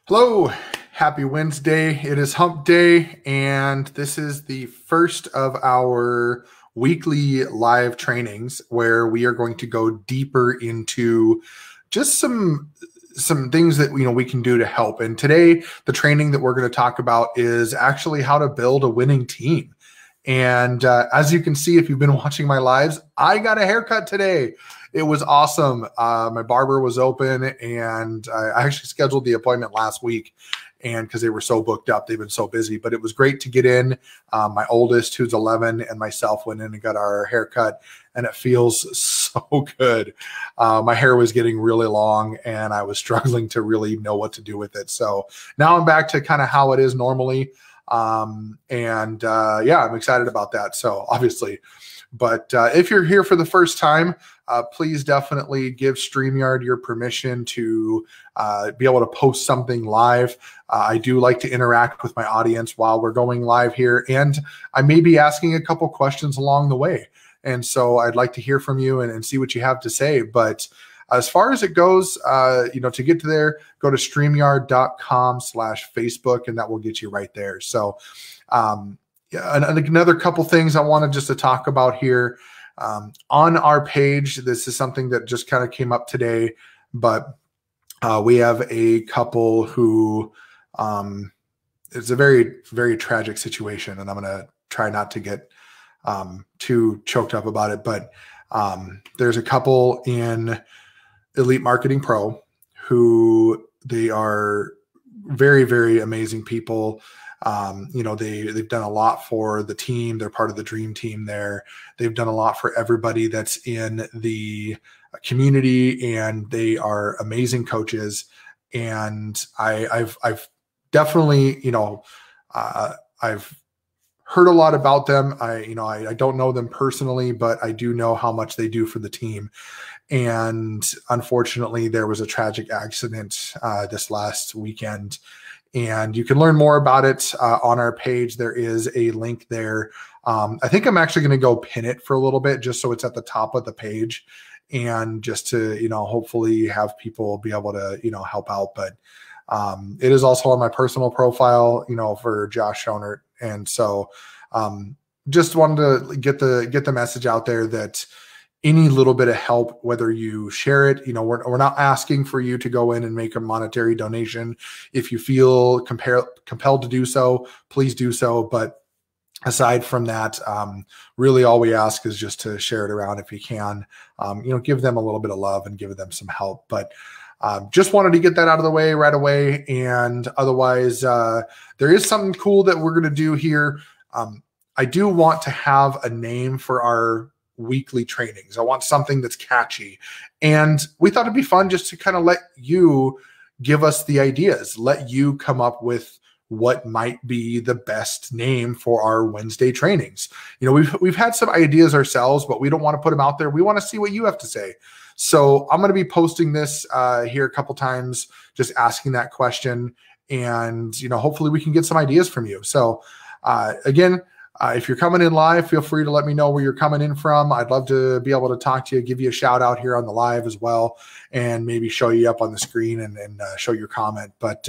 Hello, happy Wednesday. It is hump day, and this is the first of our weekly live trainings where we are going to go deeper into just some things that we can do to help. And today, the training that we're going to talk about is actually how to build a winning team. And as you can see, if you've been watching my lives, I got a haircut today. It was awesome. My barber was open, and I actually scheduled the appointment last week, and because they were so booked up, they've been so busy. But it was great to get in. My oldest, who's 11, and myself went in and got our haircut, and it feels so good. My hair was getting really long, and I was struggling to really know what to do with it. So now I'm back to kind of how it is normally. Yeah, I'm excited about that. So obviously, but if you're here for the first time, please definitely give StreamYard your permission to be able to post something live. I do like to interact with my audience while we're going live here, and I may be asking a couple questions along the way. And so I'd like to hear from you and see what you have to say. But as far as it goes, to get to there, go to StreamYard.com/Facebook, and that will get you right there. So another couple things I wanted just to talk about here. On our page, this is something that just kind of came up today, but we have a couple who it's a very, very tragic situation, and I'm going to try not to get too choked up about it, but there's a couple in Elite Marketing Pro who they are very, very amazing people. They've done a lot for the team. They're part of the dream team there. They've done a lot for everybody that's in the community, and they are amazing coaches. And I've definitely, I've heard a lot about them. I don't know them personally, but I do know how much they do for the team. And unfortunately, there was a tragic accident this last weekend. And you can learn more about it on our page. There is a link there. I think I'm actually going to go pin it for a little bit just so it's at the top of the page, and just to, hopefully have people be able to, help out. But it is also on my personal profile, for Josh Schoenert. And so just wanted to get the message out there that any little bit of help, whether you share it, we're not asking for you to go in and make a monetary donation. If you feel compelled to do so, please do so. But aside from that, really all we ask is just to share it around if you can, give them a little bit of love and give them some help. But just wanted to get that out of the way right away. And otherwise, there is something cool that we're going to do here. I do want to have a name for our weekly trainings. I want something that's catchy. And we thought it'd be fun just to kind of let you give us the ideas, let you come up with what might be the best name for our Wednesday trainings. We've had some ideas ourselves, but we don't want to put them out there. We want to see what you have to say. So I'm going to be posting this here a couple times, just asking that question, and hopefully we can get some ideas from you. So again, if you're coming in live, feel free to let me know where you're coming in from. I'd love to be able to talk to you, give you a shout out here on the live as well, and maybe show you up on the screen and show your comment. But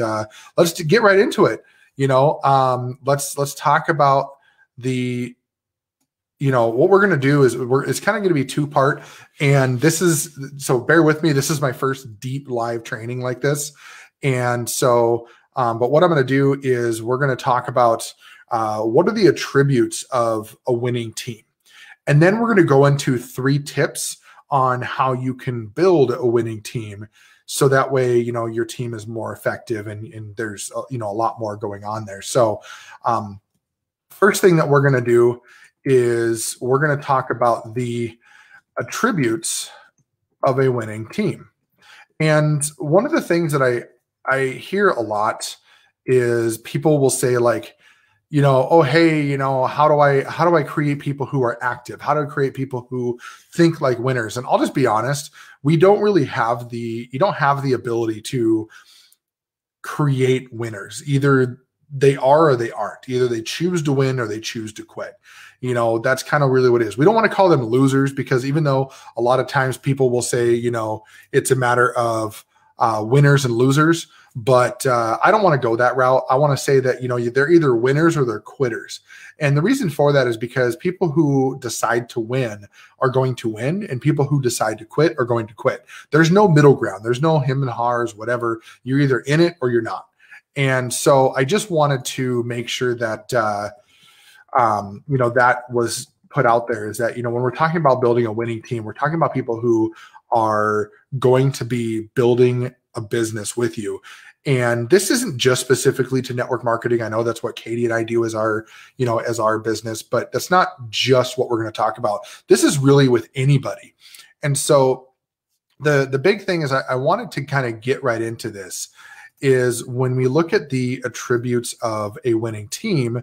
let's get right into it. Let's talk about the, what we're going to do is it's kind of going to be two-part. And so bear with me. This is my first deep live training like this. And so, but what I'm going to do is we're going to talk about what are the attributes of a winning team? And then we're going to go into 3 tips on how you can build a winning team. So that way, your team is more effective, and there's, a lot more going on there. So first thing that we're going to do is we're going to talk about the attributes of a winning team. And one of the things that I hear a lot is people will say, like, oh, hey, how do I create people who are active? How do I create people who think like winners? And I'll just be honest, you don't have the ability to create winners. Either they are or they aren't. Either they choose to win or they choose to quit. That's kind of really what it is. We don't want to call them losers, because even though a lot of times people will say, it's a matter of winners and losers, but I don't want to go that route. I want to say that, they're either winners or they're quitters. And the reason for that is because people who decide to win are going to win, and people who decide to quit are going to quit. There's no middle ground. There's no him and hers, whatever. You're either in it or you're not. And so I just wanted to make sure that, that was put out there, is that, when we're talking about building a winning team, we're talking about people who are going to be building a business with you. And this isn't just specifically to network marketing. I know that's what Katie and I do as our business, but that's not just what we're going to talk about. This is really with anybody. And so the big thing is I wanted to kind of get right into this, is when we look at the attributes of a winning team,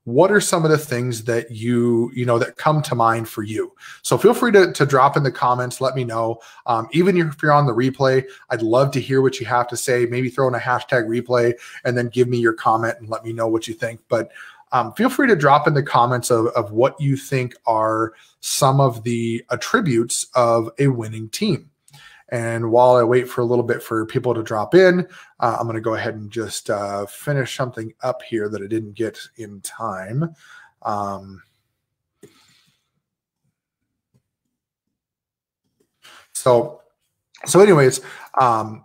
what are some of the things that that come to mind for you? So feel free to drop in the comments. Let me know. Even if you're on the replay, I'd love to hear what you have to say. Maybe throw in a hashtag replay and then give me your comment and let me know what you think. But feel free to drop in the comments of what you think are some of the attributes of a winning team. And while I wait for a little bit for people to drop in, I'm going to go ahead and just finish something up here that I didn't get in time. So anyways, I'm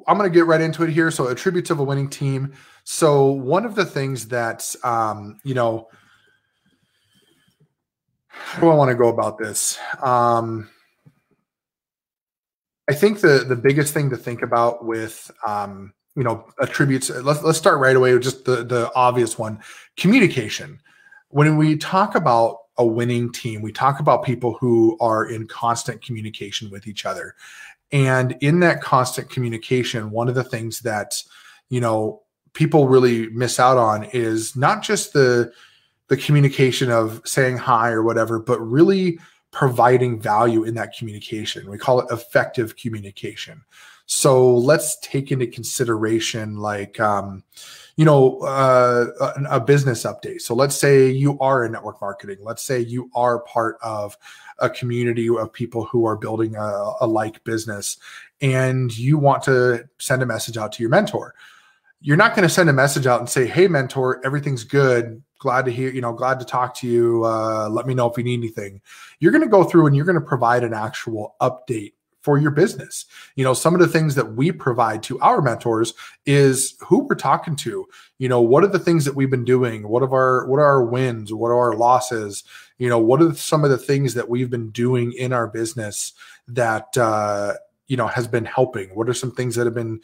going to get right into it here. So attributes of a winning team. So one of the things that, how do I want to go about this? I think the biggest thing to think about with, attributes, let's start right away with just the obvious one, communication. When we talk about a winning team, we talk about people who are in constant communication with each other. And in that constant communication, one of the things that, people really miss out on is not just the communication of saying hi or whatever, but really providing value in that communication. We call it effective communication. So let's take into consideration like, a business update. So let's say you are in network marketing. Let's say you are part of a community of people who are building a like business, and you want to send a message out to your mentor. You're not going to send a message out and say, "Hey, mentor, everything's good. Glad to hear, glad to talk to you. Let me know if you need anything." You're going to go through and you're going to provide an actual update for your business. Some of the things that we provide to our mentors is who we're talking to. What are the things that we've been doing? What are our wins? What are our losses? What are some of the things that we've been doing in our business that, has been helping? What are some things that have been,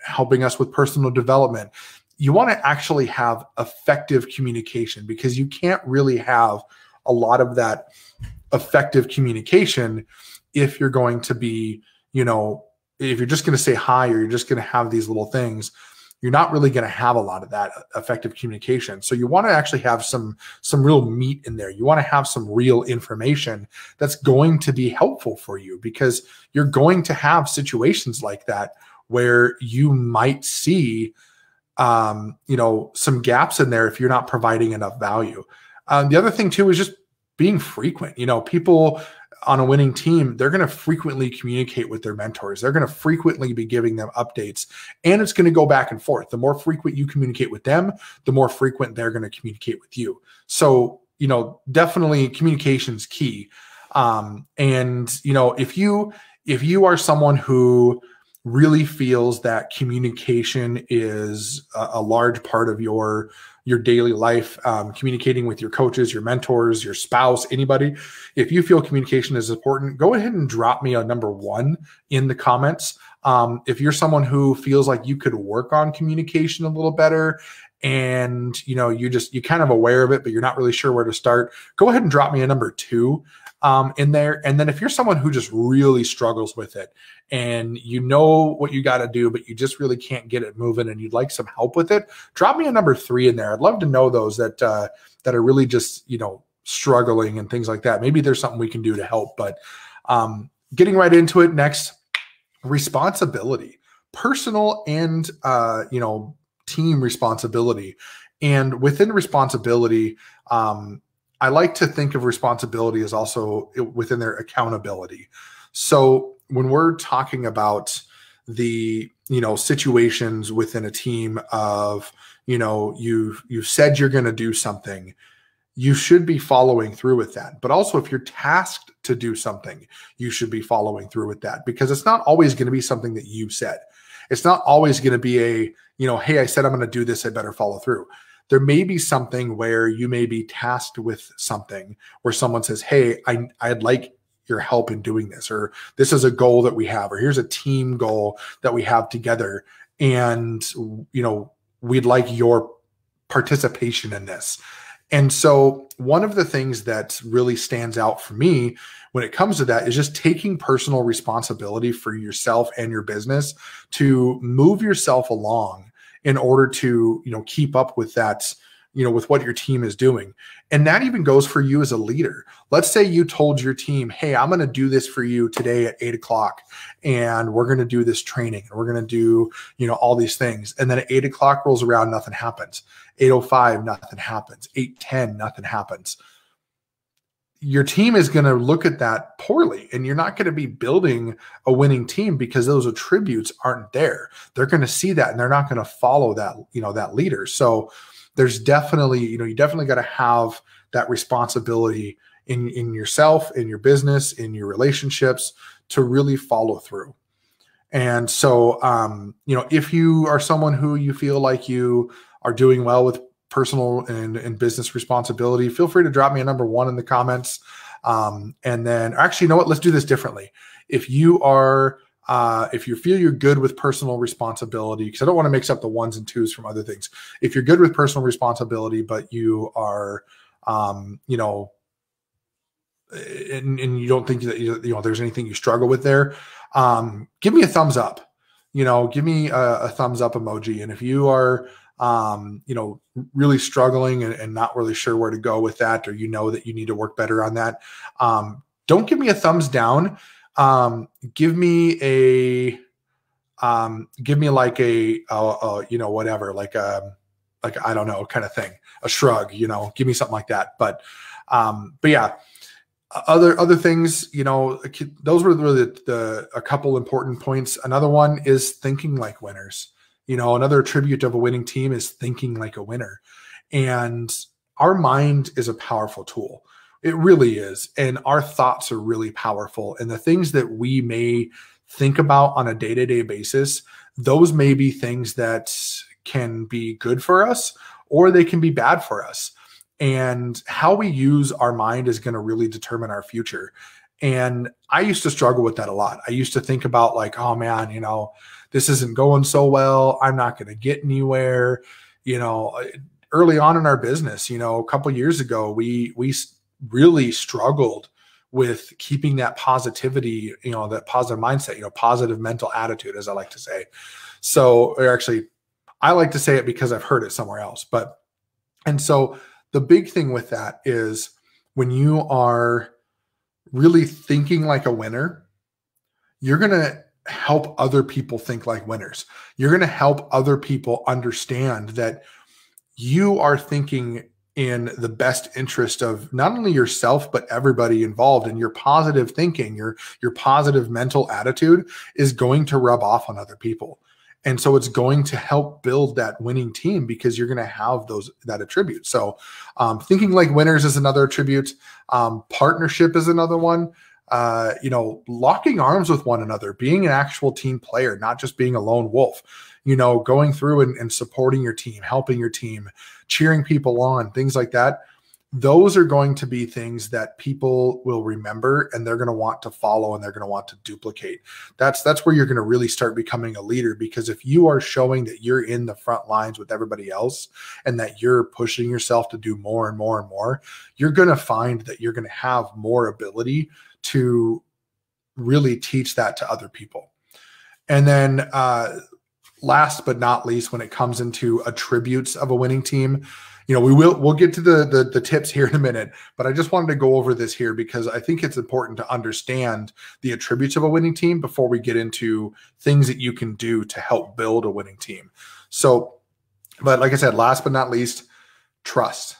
helping us with personal development? You want to actually have effective communication, because you can't really have a lot of that effective communication if you're going to be, if you're just going to say hi, or you're just going to have these little things, you're not really going to have a lot of that effective communication. So you want to actually have some real meat in there. You want to have some real information that's going to be helpful for you, because you're going to have situations like that where you might see some gaps in there if you're not providing enough value. The other thing too is just being frequent. People on a winning team, they're going to frequently communicate with their mentors. They're going to frequently be giving them updates, and it's going to go back and forth. The more frequent you communicate with them, the more frequent they're going to communicate with you. So, definitely communication's key. If you are someone who really feels that communication is a large part of your daily life, communicating with your coaches, your mentors, your spouse, anybody. If you feel communication is important, go ahead and drop me a number 1 in the comments. If you're someone who feels like you could work on communication a little better, and you're kind of aware of it, but you're not really sure where to start, go ahead and drop me a number 2 in there. And then if you're someone who just really struggles with it, and you know what you got to do, but you just really can't get it moving, and you'd like some help with it, drop me a number 3 in there. I'd love to know those that are really just, struggling and things like that. Maybe there's something we can do to help. But getting right into it next, responsibility, personal and, team responsibility. And within responsibility, I like to think of responsibility as also within their accountability. So when we're talking about the, situations within a team of, you've said you're going to do something, you should be following through with that. But also, if you're tasked to do something, you should be following through with that, because it's not always going to be something that you said. It's not always going to be a, hey, I said I'm going to do this, I better follow through. There may be something where you may be tasked with something where someone says, hey, I'd like your help in doing this, or this is a goal that we have, or here's a team goal that we have together. And, we'd like your participation in this. And so one of the things that really stands out for me when it comes to that is just taking personal responsibility for yourself and your business to move yourself along in order to, keep up with that, with what your team is doing. And that even goes for you as a leader. Let's say you told your team, hey, I'm going to do this for you today at 8:00, and we're going to do this training, and we're going to do, all these things. And then at 8:00 rolls around, nothing happens. 8:05, nothing happens. 8:10, nothing happens. Your team is going to look at that poorly, and you're not going to be building a winning team because those attributes aren't there. They're going to see that, and they're not going to follow that, that leader. So there's definitely, you definitely got to have that responsibility in yourself, in your business, in your relationships, to really follow through. And so, if you are someone who you feel like you are doing well with personal and business responsibility, feel free to drop me a number 1 in the comments. And then actually, you know what? Let's do this differently. If you are, if you feel you're good with personal responsibility, because I don't want to mix up the 1s and 2s from other things. If you're good with personal responsibility, but you are, and you don't think that, there's anything you struggle with there, give me a thumbs up, give me a thumbs up emoji. And if you are, really struggling and not really sure where to go with that, or that you need to work better on that, don't give me a thumbs down. Give me like a, whatever, like I don't know, kind of thing, a shrug, give me something like that. But yeah, other things, those were really a couple important points. Another one is thinking like winners. Another attribute of a winning team is thinking like a winner. And our mind is a powerful tool. It really is. And our thoughts are really powerful. And the things that we may think about on a day-to-day basis, those may be things that can be good for us, or they can be bad for us. And how we use our mind is going to really determine our future. And I used to struggle with that a lot. I used to think about like, oh man, this isn't going so well. I'm not going to get anywhere. Early on in our business, a couple of years ago, we really struggled with keeping that positivity, that positive mindset, positive mental attitude, as I like to say. So, or actually, I like to say it because I've heard it somewhere else. And so the big thing with that is when you are really thinking like a winner, you're going to help other people think like winners. You're going to help other people understand that you are thinking in the best interest of not only yourself, but everybody involved. And your positive thinking, your positive mental attitude is going to rub off on other people. And so it's going to help build that winning team because you're going to have that attribute. So thinking like winners is another attribute. Partnership is another one. Locking arms with one another, being an actual team player, not just being a lone wolf, going through and supporting your team, helping your team, cheering people on, things like that. Those are going to be things that people will remember, and they're going to want to follow, and they're going to want to duplicate. That's where you're going to really start becoming a leader, because if you are showing that you're in the front lines with everybody else and that you're pushing yourself to do more and more and more, you're going to find that you're going to have more ability to really teach that to other people. And then last but not least, when it comes into attributes of a winning team, we'll get to the tips here in a minute, but I just wanted to go over this here because I think it's important to understand the attributes of a winning team before we get into things that you can do to help build a winning team. So, but like I said, last but not least, trust.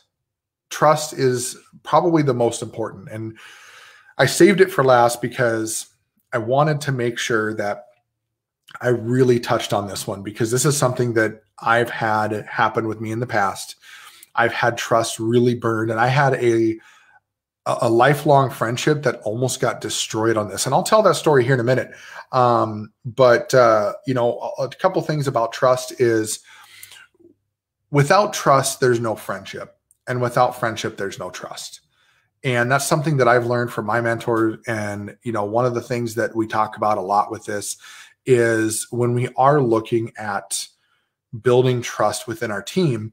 Trust is probably the most important. And I saved it for last because I wanted to make sure that I really touched on this one because this is something that I've had happen with me in the past. I've had trust really burned, and I had a lifelong friendship that almost got destroyed on this. And I'll tell that story here in a minute. But a couple things about trust is without trust, there's no friendship. And without friendship, there's no trust. And that's something that I've learned from my mentor. And, one of the things that we talk about a lot with this is when we are looking at building trust within our team,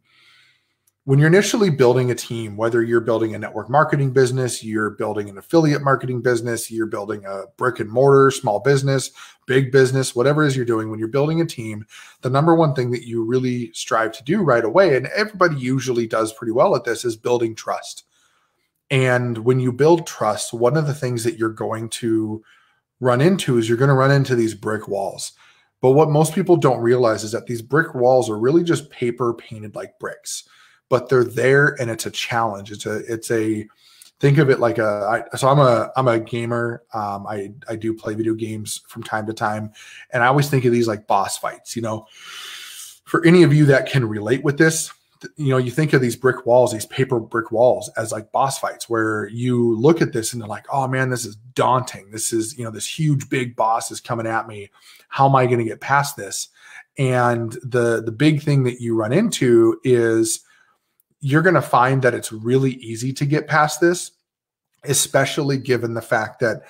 when you're initially building a team, whether you're building a network marketing business, you're building an affiliate marketing business, you're building a brick and mortar, small business, big business, whatever it is you're doing, when you're building a team, the number one thing that you really strive to do right away, and everybody usually does pretty well at this, is building trust. And when you build trust, one of the things that you're going to run into is you're going to run into these brick walls. But what most people don't realize is that these brick walls are really just paper painted like bricks. But they're there, and it's a challenge. It's a think of it like I'm a gamer. I do play video games from time to time, and I always think of these like boss fights. For any of you that can relate with this, you think of these brick walls, these paper brick walls, as like boss fights, where you look at this and they're like, oh man, this is daunting. This is this huge big boss is coming at me. How am I going to get past this? And the big thing that you run into is you're going to find that it's really easy to get past this, especially given the fact that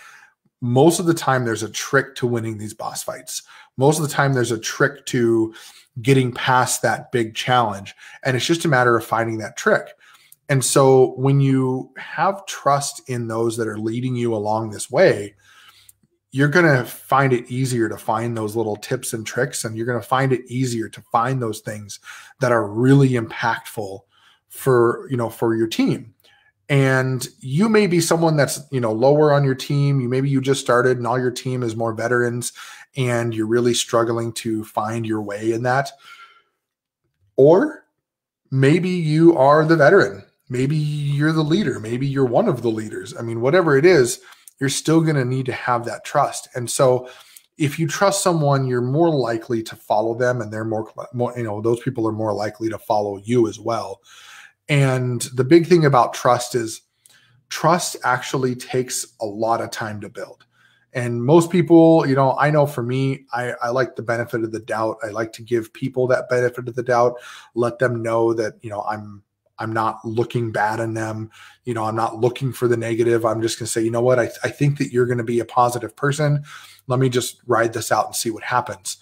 most of the time there's a trick to winning these boss fights. Most of the time there's a trick to getting past that big challenge. And it's just a matter of finding that trick. And so when you have trust in those that are leading you along this way, you're going to find it easier to find those little tips and tricks. And you're going to find it easier to find those things that are really impactful for your team. And you may be someone that's, lower on your team. Maybe you just started and all your team is more veterans and you're really struggling to find your way in that. Or maybe you are the veteran. Maybe you're the leader. Maybe you're one of the leaders. I mean, whatever it is, you're still going to need to have that trust. And so if you trust someone, you're more likely to follow them, and they're more, those people are more likely to follow you as well. And the big thing about trust is trust actually takes a lot of time to build. And most people, I know for me, I like the benefit of the doubt. I like to give people that benefit of the doubt, let them know that, I'm not looking bad on them. I'm not looking for the negative. I'm just going to say, you know what? I think that you're going to be a positive person. Let me just ride this out and see what happens.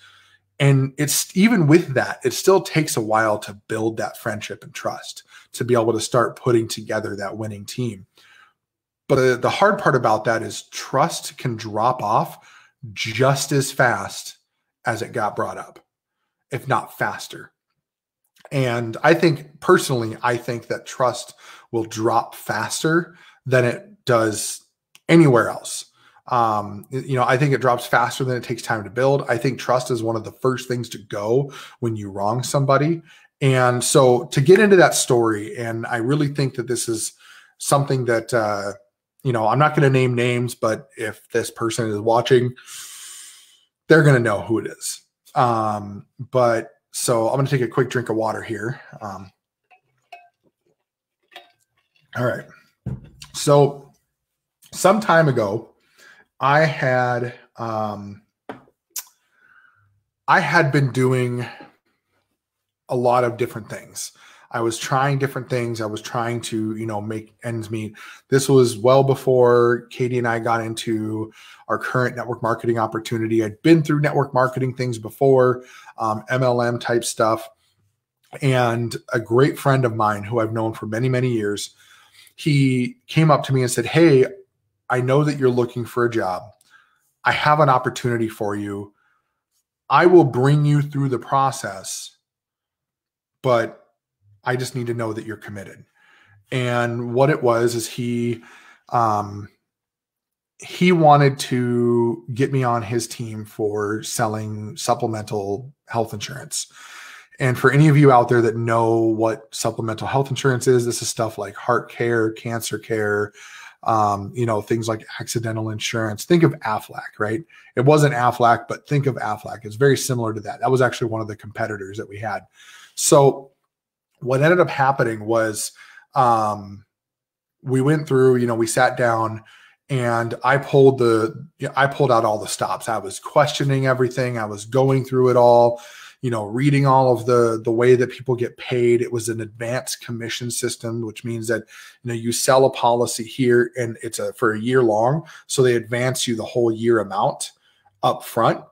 And it's even with that, it still takes a while to build that friendship and trust to be able to start putting together that winning team. But the hard part about that is trust can drop off just as fast as it got brought up, if not faster. And I think personally, that trust will drop faster than it does anywhere else. I think it drops faster than it takes time to build. I think trust is one of the first things to go when you wrong somebody. And so to get into that story, and I really think that this is something that, I'm not going to name names, but if this person is watching, they're going to know who it is. But so I'm going to take a quick drink of water here. All right. So some time ago, I had been doing a lot of different things. I was trying different things. I was trying to, make ends meet. This was well before Katie and I got into our current network marketing opportunity. I'd been through network marketing things before, MLM type stuff. And a great friend of mine who I've known for many, many years, he came up to me and said, "Hey, I know that you're looking for a job. I have an opportunity for you. I will bring you through the process, but I just need to know that you're committed." And what it was is he wanted to get me on his team for selling supplemental health insurance. And for any of you out there that know what supplemental health insurance is, this is stuff like heart care, cancer care, things like accidental insurance. Think of Aflac, right? It wasn't Aflac, but think of Aflac. It's very similar to that. That was actually one of the competitors that we had. So what ended up happening was we went through, we sat down, and I pulled out all the stops. I was questioning everything. I was going through it all, reading all of the way that people get paid. It was an advanced commission system, which means that, you sell a policy here and it's for a year long. So they advance you the whole year amount up front.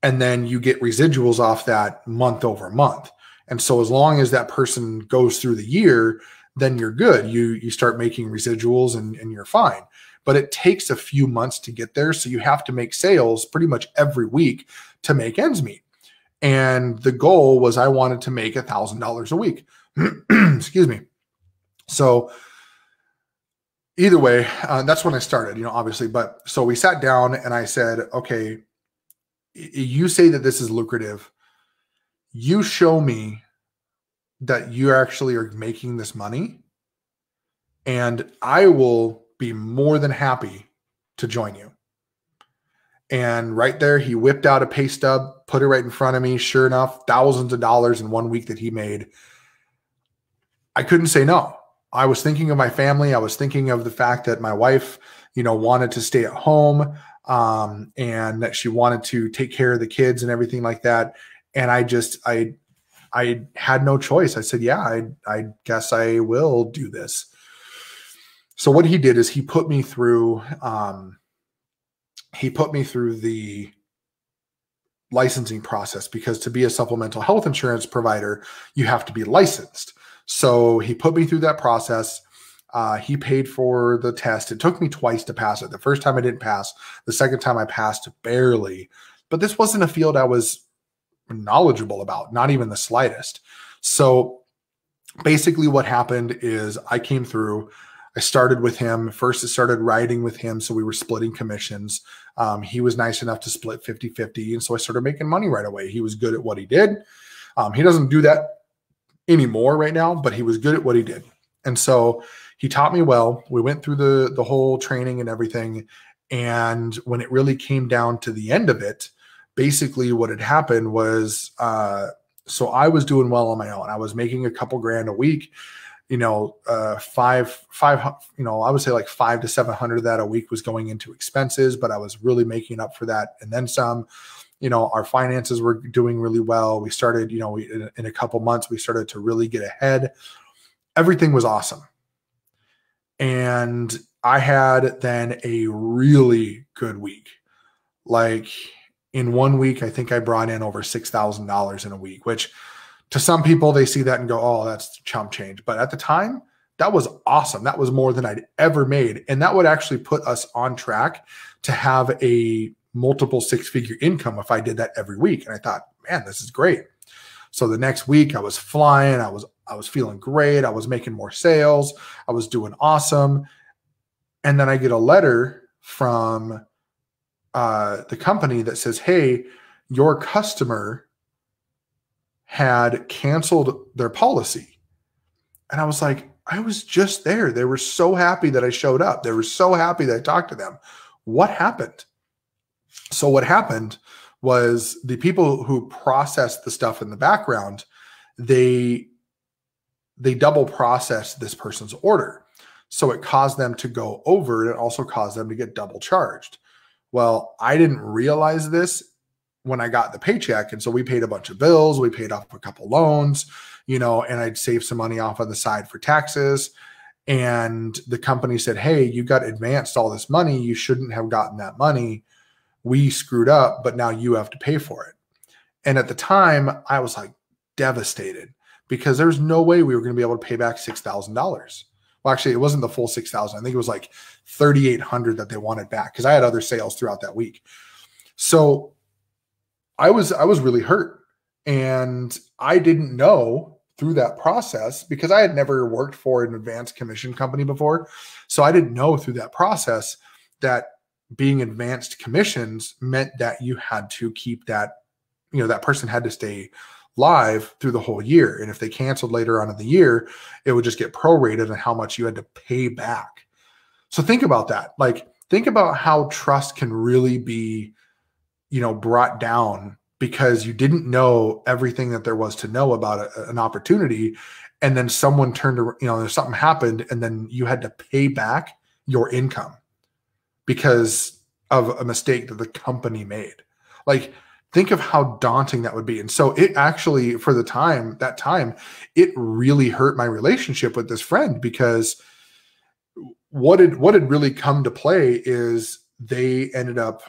And then you get residuals off that month over month. And so as long as that person goes through the year, then you're good. You start making residuals and you're fine. But it takes a few months to get there. So you have to make sales pretty much every week to make ends meet. And the goal was I wanted to make $1,000 a week. Excuse me. So either way, that's when I started, obviously. But so we sat down and I said, okay, you say that this is lucrative. You show me that you actually are making this money, and I will be more than happy to join you. And right there, he whipped out a pay stub, put it right in front of me. Sure enough, thousands of dollars in 1 week that he made. I couldn't say no. I was thinking of my family. I was thinking of the fact that my wife, wanted to stay at home, and that she wanted to take care of the kids and everything like that. And I had no choice. I said, yeah, I guess I will do this. So what he did is he put me through the licensing process, because to be a supplemental health insurance provider, you have to be licensed. So he put me through that process. He paid for the test. It took me twice to pass it. The first time I didn't pass. The second time I passed barely. But this wasn't a field I was knowledgeable about, not even the slightest. So basically what happened is I came through. I started with him. First, I started riding with him. So we were splitting commissions. He was nice enough to split 50-50. And so I started making money right away. He was good at what he did. He doesn't do that anymore right now, but he was good at what he did. And so he taught me well. We went through the whole training and everything. And when it really came down to the end of it, basically what had happened was, so I was doing well on my own. I was making a couple grand a week, I would say like 500 to 700 of that a week was going into expenses, but I was really making up for that. And then some, our finances were doing really well. We started, in a couple months, we started to really get ahead. Everything was awesome. And I had then a really good week. Like in 1 week, I think I brought in over $6,000 in a week, which to some people, they see that and go, oh, that's chump change. But at the time, that was awesome. That was more than I'd ever made. And that would actually put us on track to have a multiple six-figure income if I did that every week. And I thought, man, this is great. So the next week I was flying. I was feeling great. I was making more sales. I was doing awesome. And then I get a letter from the company that says, hey, your customer had canceled their policy. And I was like, I was just there. They were so happy that I showed up. They were so happy that I talked to them. What happened? So what happened was the people who processed the stuff in the background, they double processed this person's order. So it caused them to go over, and it also caused them to get double charged. Well, I didn't realize this when I got the paycheck. And so we paid a bunch of bills. We paid off a couple loans, and I'd saved some money off on the side for taxes. And the company said, hey, you got advanced all this money. You shouldn't have gotten that money. We screwed up, but now you have to pay for it. And at the time, I was like devastated, because there's no way we were going to be able to pay back $6,000. Well, actually, it wasn't the full $6,000. I think it was like $3,800 that they wanted back, because I had other sales throughout that week. So I was really hurt, and I didn't know through that process, because I had never worked for an advanced commission company before. So I didn't know through that process that being advanced commissions meant that you had to keep that, that person had to stay live through the whole year. And if they canceled later on in the year, it would just get prorated on how much you had to pay back. So think about that. Like, think about how trust can really be, brought down because you didn't know everything that there was to know about an opportunity. And then someone turned around, something happened, and then you had to pay back your income because of a mistake that the company made. Like, think of how daunting that would be. And so it actually, for that time, it really hurt my relationship with this friend, because what had really come to play is they ended up,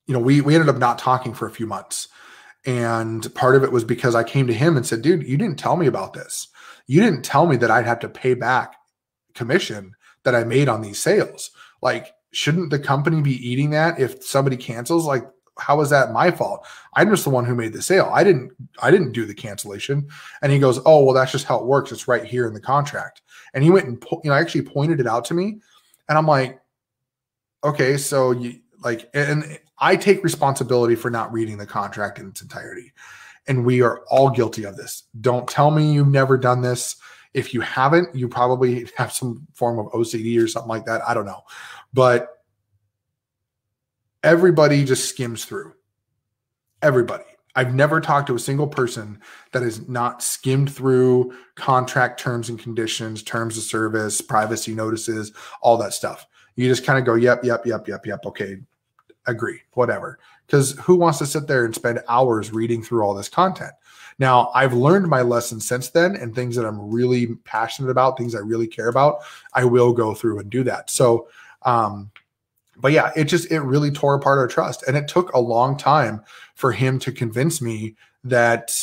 we ended up not talking for a few months. And part of it was because I came to him and said, dude, you didn't tell me about this. You didn't tell me that I'd have to pay back commission that I made on these sales. Like, shouldn't the company be eating that if somebody cancels? Like, how is that my fault? I'm just the one who made the sale. I didn't do the cancellation. And he goes, oh, well, that's just how it works. It's right here in the contract. And he went and actually pointed it out to me. And I'm like, okay, so and I take responsibility for not reading the contract in its entirety. And we are all guilty of this. Don't tell me you've never done this. If you haven't, you probably have some form of OCD or something like that. I don't know. But everybody just skims through. Everybody. I've never talked to a single person that has not skimmed through contract terms and conditions, terms of service, privacy notices, all that stuff. You just kind of go, yep. Okay, agree, whatever. Because who wants to sit there and spend hours reading through all this content? Now, I've learned my lesson since then, and things that I'm really passionate about, things I really care about, I will go through and do that. So, but yeah, it really tore apart our trust. And it took a long time for him to convince me that,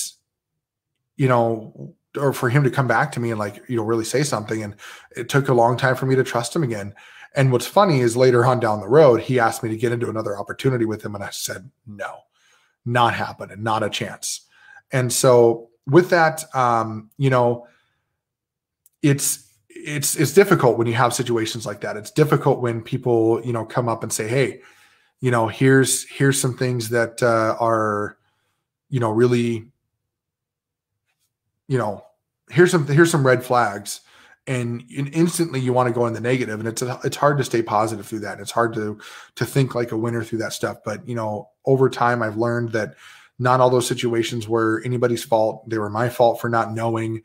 or for him to come back to me and really say something. And it took a long time for me to trust him again. And what's funny is later on down the road, he asked me to get into another opportunity with him. And I said, no, not happening, not a chance. And so with that, it's difficult when you have situations like that. It's difficult when people, come up and say, hey, here's some things that are, really, here's some red flags. And instantly you want to go in the negative, and it's hard to stay positive through that. It's hard to think like a winner through that stuff. But, over time, I've learned that not all those situations were anybody's fault. They were my fault for not knowing.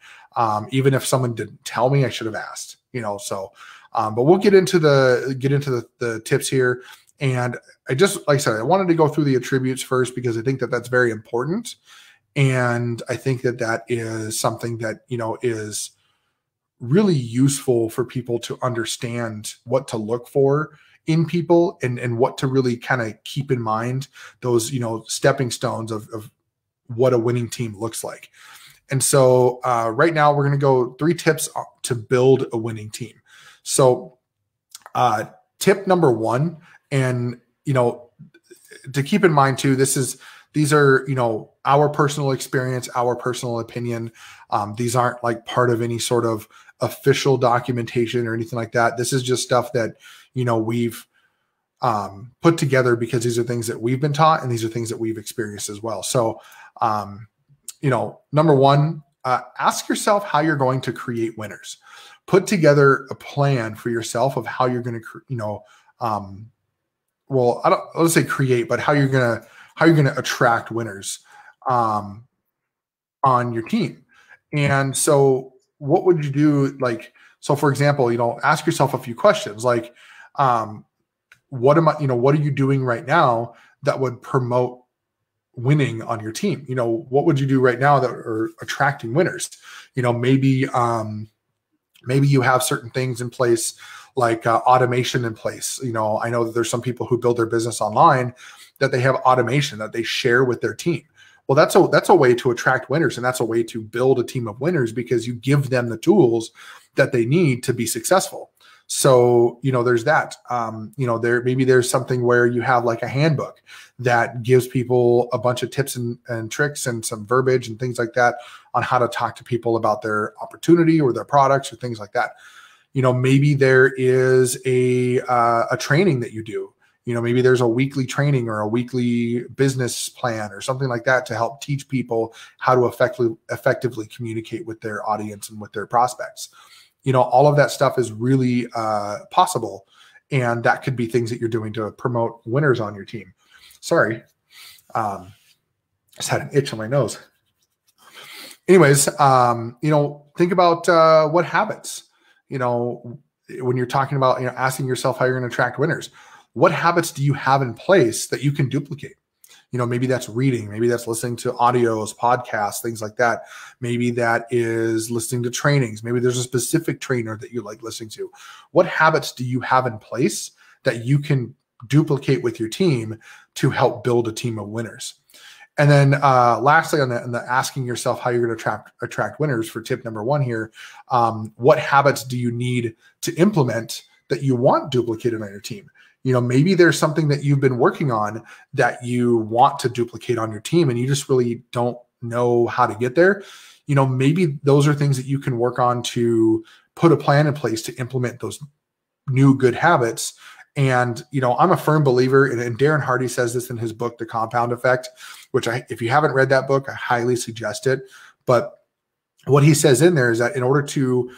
Even if someone didn't tell me, I should have asked, so, but we'll get into the tips here. And like I said, I wanted to go through the attributes first, because I think that that's very important. And I think that is something that, is really useful for people to understand what to look for in people, and what to really kind of keep in mind, those, stepping stones of what a winning team looks like. And so right now we're going to go 3 tips to build a winning team. So tip number 1, and, to keep in mind too, these are, our personal experience, our personal opinion. These aren't like part of any sort of official documentation or anything like that. This is just stuff that, we've put together because these are things that we've been taught, and these are things that we've experienced as well. So, number 1, ask yourself how you're going to create winners. Put together a plan for yourself of how you're going to, let's say create, but how you're going to attract winners, on your team. And so what would you do? So for example, ask yourself a few questions like, what are you doing right now that would promote winning on your team? What would you do right now that are attracting winners? Maybe you have certain things in place, like automation in place. I know that there's some people who build their business online that they have automation that they share with their team. Well, that's a way to attract winners, and that's a way to build a team of winners, because you give them the tools that they need to be successful. So, there's that. There's something where you have like a handbook that gives people a bunch of tips and tricks and some verbiage and things like that on how to talk to people about their opportunity or their products or things like that. Maybe there is a training that you do. Maybe there's a weekly training or a weekly business plan or something like that to help teach people how to effectively communicate with their audience and with their prospects. all of that stuff is really possible. And that could be things that you're doing to promote winners on your team. Sorry. Just had an itch on my nose. Anyways, think about what habits, when you're talking about, asking yourself how you're going to attract winners, what habits do you have in place that you can duplicate? Maybe that's reading, maybe that's listening to audios, podcasts, things like that. Maybe that is listening to trainings. Maybe there's a specific trainer that you like listening to. What habits do you have in place that you can duplicate with your team to help build a team of winners? And then lastly, on the asking yourself how you're going to attract winners for tip number 1 here, what habits do you need to implement that you want duplicated on your team? Maybe there's something that you've been working on that you want to duplicate on your team and you just really don't know how to get there. Maybe those are things that you can work on to put a plan in place to implement those new good habits. And, I'm a firm believer, and Darren Hardy says this in his book, The Compound Effect, which if you haven't read that book, I highly suggest it. But what he says in there is that in order to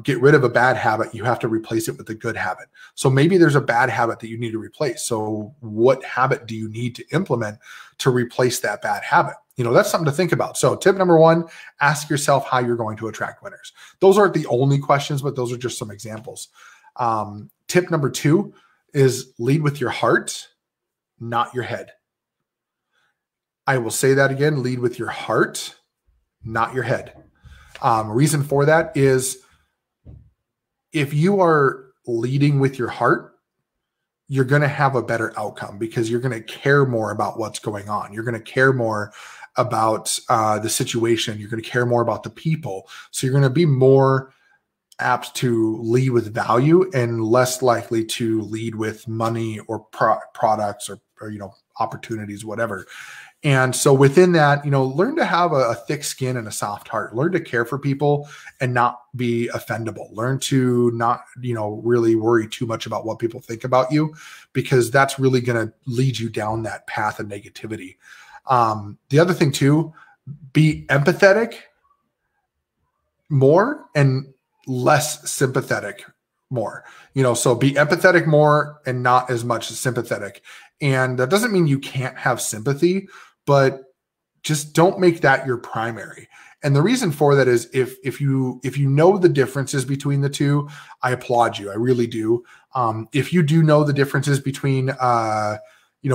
get rid of a bad habit, you have to replace it with a good habit. So maybe there's a bad habit that you need to replace. So what habit do you need to implement to replace that bad habit? That's something to think about. So tip number 1, ask yourself how you're going to attract winners. Those aren't the only questions, but those are just some examples. Tip number 2 is lead with your heart, not your head. I will say that again, lead with your heart, not your head. Reason for that is if you are leading with your heart, you're going to have a better outcome because you're going to care more about what's going on. You're going to care more about the situation. You're going to care more about the people. So you're going to be more apt to lead with value and less likely to lead with money or products or opportunities, whatever. And so within that, learn to have a thick skin and a soft heart. Learn to care for people and not be offendable. Learn to not, really worry too much about what people think about you, because that's really going to lead you down that path of negativity. The other thing too, be empathetic more and less sympathetic more. So be empathetic more and not as much sympathetic. And that doesn't mean you can't have sympathy, but just don't make that your primary. And the reason for that is if you know the differences between the two, I applaud you. I really do. If you do know the differences between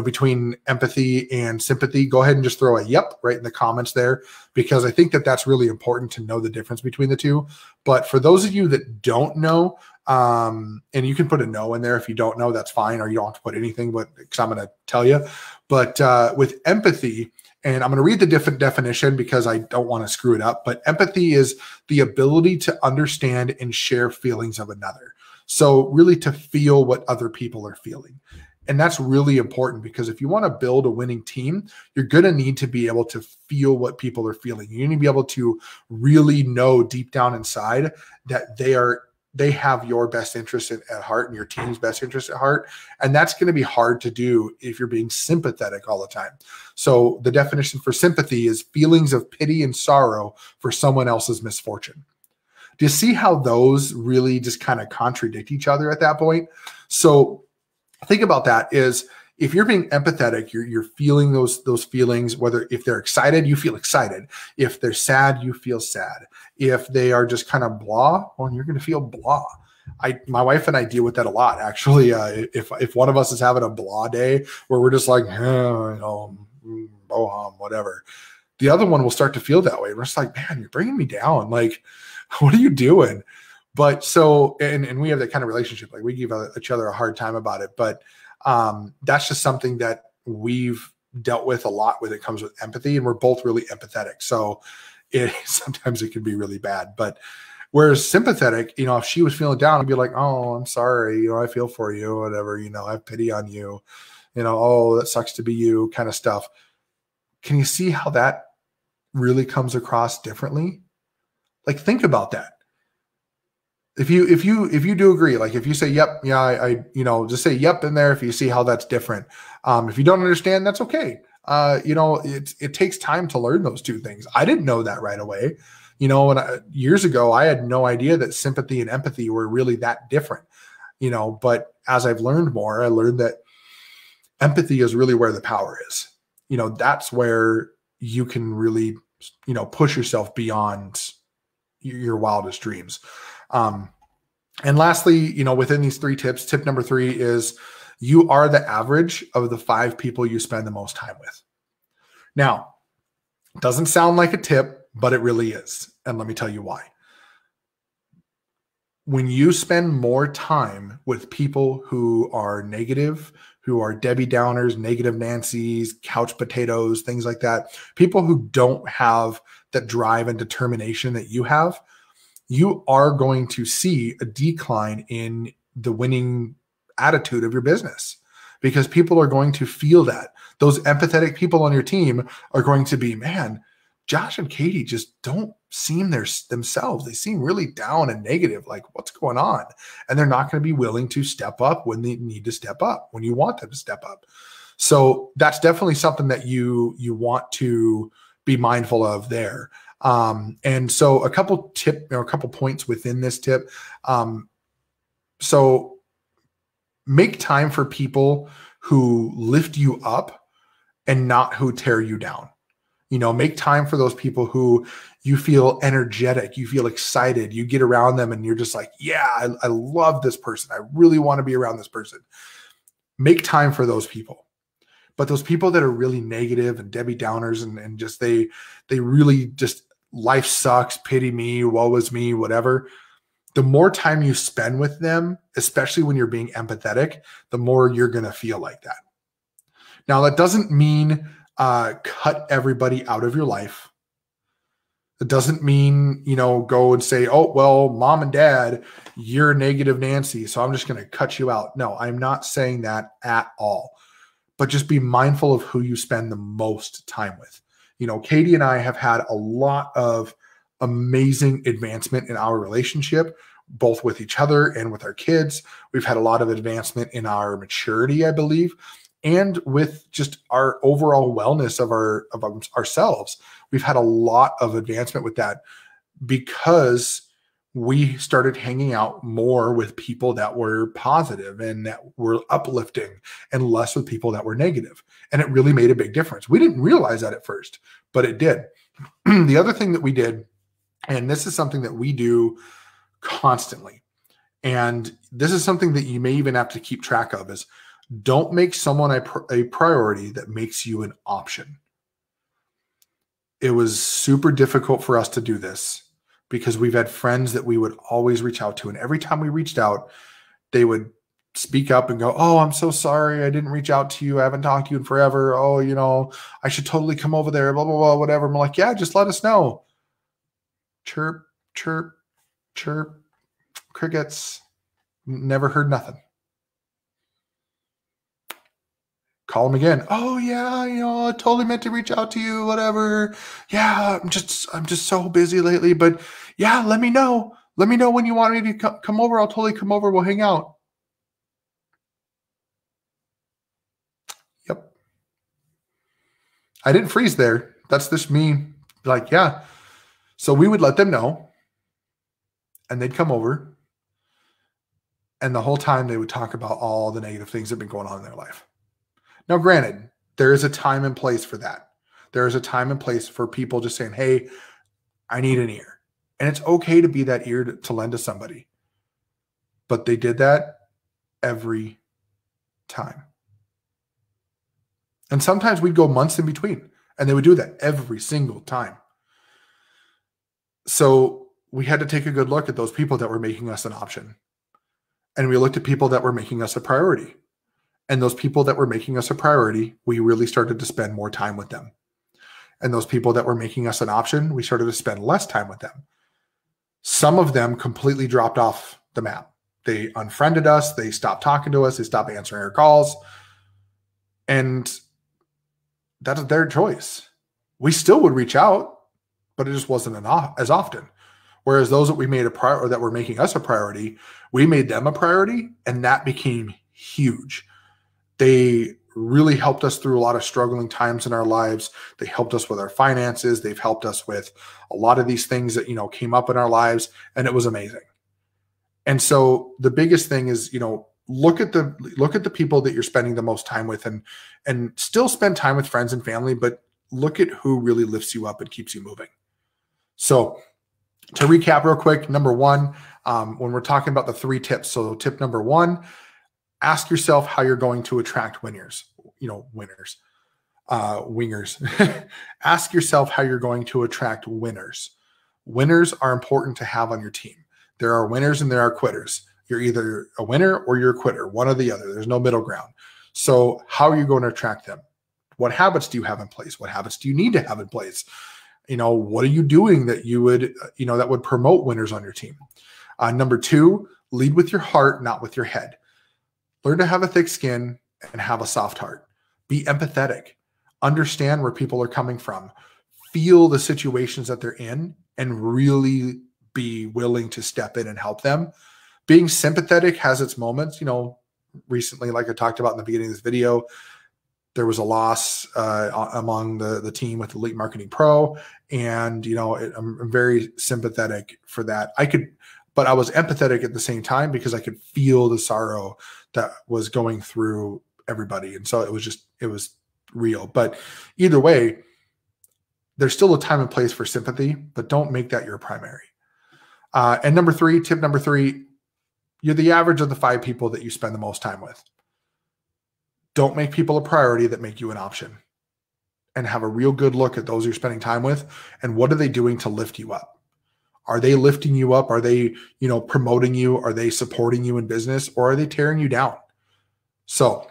between empathy and sympathy, go ahead and just throw a yep right in the comments there, because I think that that's really important to know the difference between the two. But for those of you that don't know, and you can put a no in there if you don't know, that's fine, or you don't have to put anything, but because I'm going to tell you. But with empathy, and I'm going to read the different definition because I don't want to screw it up, but empathy is the ability to understand and share feelings of another. So really to feel what other people are feeling. And that's really important, because if you want to build a winning team, you're going to need to be able to feel what people are feeling. You need to be able to really know deep down inside that they have your best interest at heart and your team's best interest at heart. And that's going to be hard to do if you're being sympathetic all the time. So the definition for sympathy is feelings of pity and sorrow for someone else's misfortune. Do you see how those really just kind of contradict each other at that point? So think about that is if you're being empathetic, you're feeling those feelings, whether if they're excited, you feel excited. If they're sad, you feel sad. If they are just kind of blah, well, you're going to feel blah. My wife and I deal with that a lot, actually. If one of us is having a blah day where we're just like, boham, whatever, the other one will start to feel that way. We're just like, man, you're bringing me down. Like, what are you doing? But so, and we have that kind of relationship, like we give each other a hard time about it, but that's just something that we've dealt with a lot when it comes with empathy, and we're both really empathetic. So sometimes it can be really bad, but whereas sympathetic, if she was feeling down, I'd be like, oh, I'm sorry. I feel for you, whatever, I have pity on you, oh, that sucks to be you kind of stuff. Can you see how that really comes across differently? Like, think about that. If you do agree, like if you say, yep, yeah, I just say yep in there. If you see how that's different, if you don't understand, that's okay. It takes time to learn those two things. I didn't know that right away. You know, years ago, I had no idea that sympathy and empathy were really that different, you know, but as I've learned more, I learned that empathy is really where the power is. You know, that's where you can really, you know, push yourself beyond your wildest dreams. And lastly, you know, within these 3 tips, tip number 3 is you are the average of the 5 people you spend the most time with. Now, it doesn't sound like a tip, but it really is. And let me tell you why. When you spend more time with people who are negative, who are Debbie Downers, negative Nancy's, couch potatoes, things like that, people who don't have that drive and determination that you have, you are going to see a decline in the winning attitude of your business, because people are going to feel that. Those empathetic people on your team are going to be, man, Josh and Katie just don't seem themselves. They seem really down and negative. Like, what's going on? And they're not going to be willing to step up when they need to step up, when you want them to step up. So that's definitely something that you want to be mindful of there. And so a couple points within this tip. So make time for people who lift you up and not who tear you down. You know, make time for those people who you feel energetic, you feel excited, you get around them and you're just like, yeah, I love this person. I really want to be around this person. Make time for those people. But those people that are really negative and Debbie Downers and just they really just, life sucks, pity me, woe is me, whatever. The more time you spend with them, especially when you're being empathetic, the more you're going to feel like that. Now, that doesn't mean cut everybody out of your life. It doesn't mean, you know, go and say, oh, well, mom and dad, you're negative Nancy, so I'm just going to cut you out. No, I'm not saying that at all. But just be mindful of who you spend the most time with. You know, Katie and I have had a lot of amazing advancement in our relationship, both with each other and with our kids. We've had a lot of advancement in our maturity, I believe, and with just our overall wellness of ourselves. We've had a lot of advancement with that because we started hanging out more with people that were positive and that were uplifting and less with people that were negative. And it really made a big difference. We didn't realize that at first, but it did. The other thing that we did, and this is something that we do constantly, and this is something that you may even have to keep track of, is don't make someone a priority that makes you an option. It was super difficult for us to do this because we've had friends that we would always reach out to. And every time we reached out, they would speak up and go, oh, I'm so sorry. I didn't reach out to you. I haven't talked to you in forever. Oh, you know, I should totally come over there, blah, blah, blah, whatever. I'm like, yeah, just let us know. Chirp, chirp, chirp, crickets. Never heard nothing. Call them again. Oh yeah, you know, I totally meant to reach out to you, whatever. Yeah, I'm just so busy lately, but yeah, let me know. Let me know when you want me to come over. I'll totally come over. We'll hang out. Yep. I didn't freeze there. That's just me. Like, yeah. So we would let them know and they'd come over. And the whole time they would talk about all the negative things that have been going on in their life. Now, granted, there is a time and place for that. There is a time and place for people just saying, hey, I need an ear. And it's okay to be that ear to lend to somebody. But they did that every time. And sometimes we'd go months in between, and they would do that every single time. So we had to take a good look at those people that were making us an option. And we looked at people that were making us a priority. And those people that were making us a priority, we really started to spend more time with them. And those people that were making us an option, we started to spend less time with them. Some of them completely dropped off the map. They unfriended us. They stopped talking to us. They stopped answering our calls. And that's their choice. We still would reach out, but it just wasn't as often. Whereas those that we made a priority, or that were making us a priority, we made them a priority, and that became huge. They really helped us through a lot of struggling times in our lives. They helped us with our finances. They've helped us with a lot of these things that, came up in our lives, and it was amazing. And so the biggest thing is, look at the people that you're spending the most time with, and still spend time with friends and family, but look at who really lifts you up and keeps you moving. So to recap real quick, number one, when we're talking about the 3 tips. So tip number 1, ask yourself how you're going to attract winners, wingers. Ask yourself how you're going to attract winners. Winners are important to have on your team. There are winners and there are quitters. You're either a winner or you're a quitter, one or the other. There's no middle ground. So how are you going to attract them? What habits do you have in place? What habits do you need to have in place? What are you doing that you would, that would promote winners on your team? Number 2, lead with your heart, not with your head. Learn to have a thick skin and have a soft heart. Be empathetic. Understand where people are coming from. Feel the situations that they're in and really be willing to step in and help them. Being sympathetic has its moments. Recently, like I talked about in the beginning of this video, there was a loss among the team with Elite Marketing Pro. And, I'm very sympathetic for that. But I was empathetic at the same time because I could feel the sorrow that was going through everybody. And so it was real. But either way, there's still a time and place for sympathy, but don't make that your primary. And tip number 3, you're the average of the 5 people that you spend the most time with. Don't make people a priority that make you an option, and have a real good look at those you're spending time with and what are they doing to lift you up. Are they lifting you up? Are they, promoting you? Are they supporting you in business, or are they tearing you down? So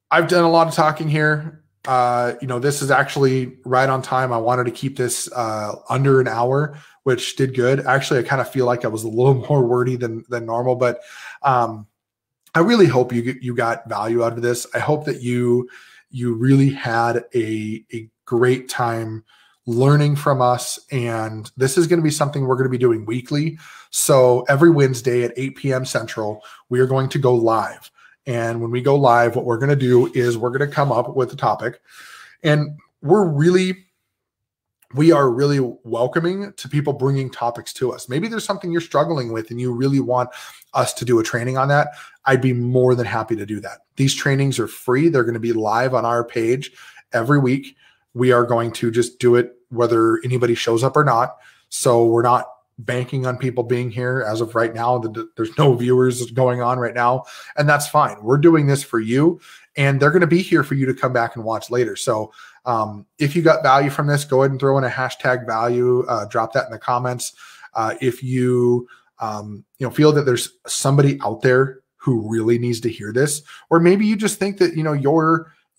I've done a lot of talking here. This is actually right on time. I wanted to keep this under an hour, which did good. Actually, I kind of feel like I was a little more wordy than normal, but I really hope you got value out of this. I hope that you really had a great time learning from us. And this is going to be something we're going to be doing weekly. So every Wednesday at 8 p.m. Central, we are going to go live. And when we go live, what we're going to do is we're going to come up with a topic, and we are really welcoming to people bringing topics to us. Maybe there's something you're struggling with and you really want us to do a training on that. I'd be more than happy to do that. These trainings are free. They're going to be live on our page every week. We are going to just do it whether anybody shows up or not. So we're not banking on people being here as of right now. There's no viewers going on right now, and that's fine. We're doing this for you, and they're going to be here for you to come back and watch later. So if you got value from this, go ahead and throw in a hashtag value, drop that in the comments. If you, feel that there's somebody out there who really needs to hear this, or maybe you just think that,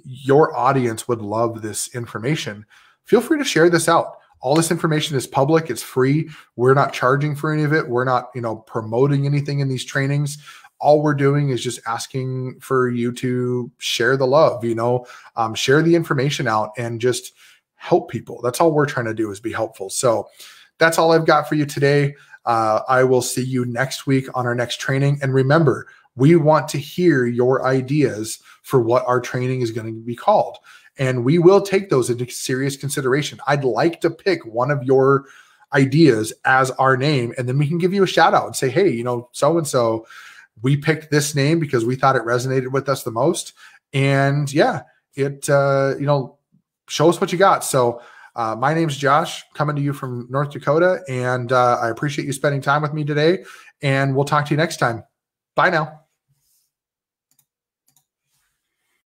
your audience would love this information, feel free to share this out. All this information is public. It's free. We're not charging for any of it. We're not, promoting anything in these trainings. All we're doing is just asking for you to share the love, share the information out and just help people. That's all we're trying to do, is be helpful. So that's all I've got for you today. I will see you next week on our next training. And remember, we want to hear your ideas for what our training is going to be called. And we will take those into serious consideration. I'd like to pick one of your ideas as our name, and then we can give you a shout out and say, hey, so-and-so, we picked this name because we thought it resonated with us the most. And yeah, it, show us what you got. So my name's Josh, coming to you from North Dakota. And I appreciate you spending time with me today, and we'll talk to you next time. Bye now.